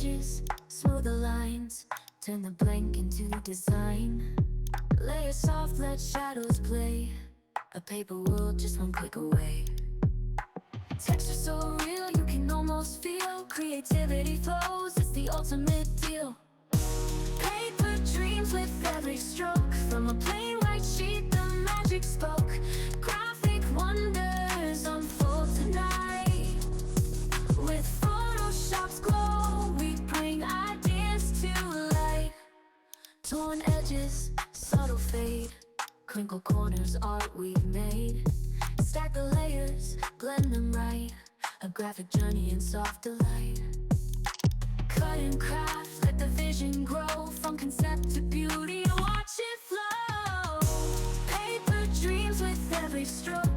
edges, smooth the lines, turn the blank into design. Layer soft, let shadows play, a paper world just one click away. Texture so real, you can almost feel creativity flows, it's the ultimate deal. Paper dreams with every stroke, from a plain white sheet the magic spoke. Graphic wonders unfold tonight. With Photoshop's glow, we bring ideas to light. Torn edges, subtle fade, crinkle corners, art we've made. Stack the layers, blend them right, a graphic journey in soft delight. Cut and craft, let the vision grow, from concept to beauty, watch it flow. Paper dreams with every stroke,